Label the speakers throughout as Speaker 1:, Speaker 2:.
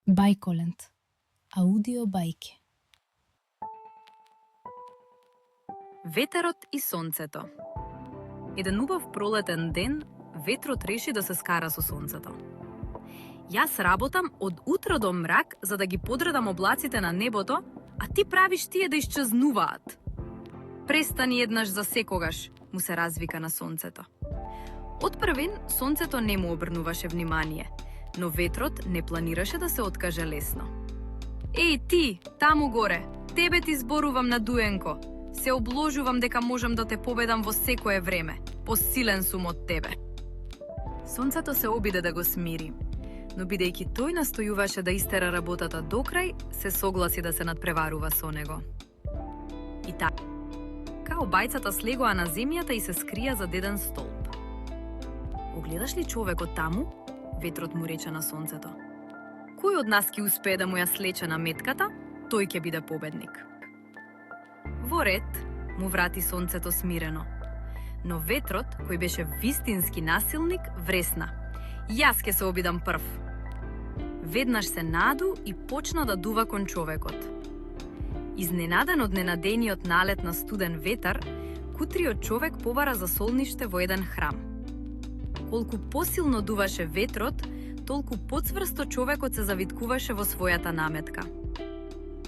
Speaker 1: Бајколент. Аудио бајки.
Speaker 2: Ветерот и сонцето. Еден убав пролетен ден, ветрот реши да се скара со сонцето. Јас работам од утро до мрак за да ги подредам облаците на небото, а ти правиш тие да исчезнуваат. Престани еднаш за секогаш, му се развика на сонцето. Од првин, сонцето не му обрнуваше внимание, но ветрот не планираше да се откаже лесно. Еј ти, таму горе, тебе ти зборувам на дуенко. Се обложувам дека можам да те победам во секое време. Посилен сум од тебе. Сонцето се обиде да го смири, но бидејќи тој настојуваше да истера работата до крај, се согласи да се надпреварува со него. И така, обајцата слегоа на земјата и се скрија зад еден столб. Огледаш ли човекот таму? Ветрот му рече на сонцето. Кој од нас ќе успее да му ја слече на метката, тој ќе биде победник. Во ред, му врати сонцето смирено. Но ветрот, кој беше вистински насилник, вресна. Јас ќе се обидам прв. Веднаш се наду и почна да дува кон човекот. Изненаден од ненадениот налет на студен ветар, кутриот човек побара за солниште во еден храм. Колку посилно дуваше ветрот, толку поцврсто човекот се завиткуваше во својата наметка.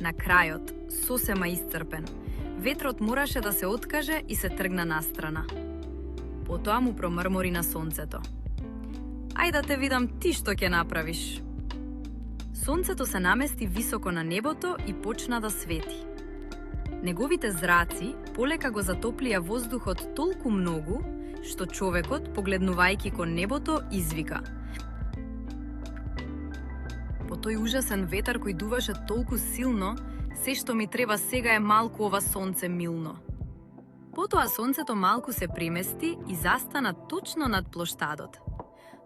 Speaker 2: На крајот, сосема исцрпен, ветрот мораше да се откаже и се тргна настрана. Потоа му промрмори на сонцето. Ај да те видам ти што ќе направиш. Сонцето се намести високо на небото и почна да свети. Неговите зраци полека го затоплија воздухот толку многу, што човекот, погледнувајќи кон небото, извика. По тој ужасен ветар кој дуваше толку силно, се што ми треба сега е малку ова сонце милно. Потоа сонцето малку се премести и застана точно над плоштадот.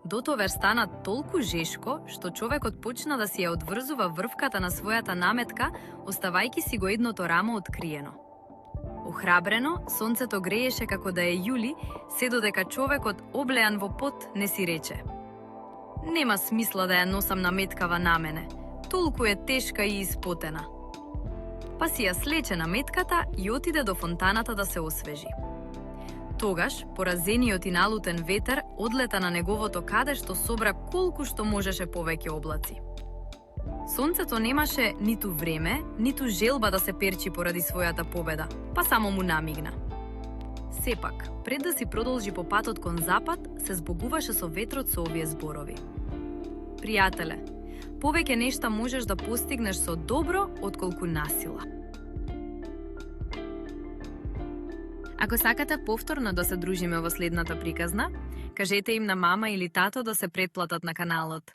Speaker 2: Дотовер стана толку жешко, што човекот почна да си ја одврзува врвката на својата наметка, оставајќи си го едното рамо откриено. Охрабрено, сонцето грееше како да е јули, се додека човекот, облеан во пот, не си рече. Нема смисла да ја носам наметкава на мене, толку е тешка и испотена. Па си ја слече наметката и отиде до фонтаната да се освежи. Тогаш, поразениот и налутен ветер одлета на неговото каде што собра колку што можеше повеќе облаци. Сонцето немаше ниту време, ниту желба да се перчи поради својата победа, па само му намигна. Сепак, пред да си продолжи по патот кон запад, се збогуваше со ветрот со овие зборови. Пријателе, повеќе нешта можеш да постигнеш со добро отколку насила. Ако сакате повторно да се дружиме во следната приказна, кажете им на мама или тато да се претплатат на каналот.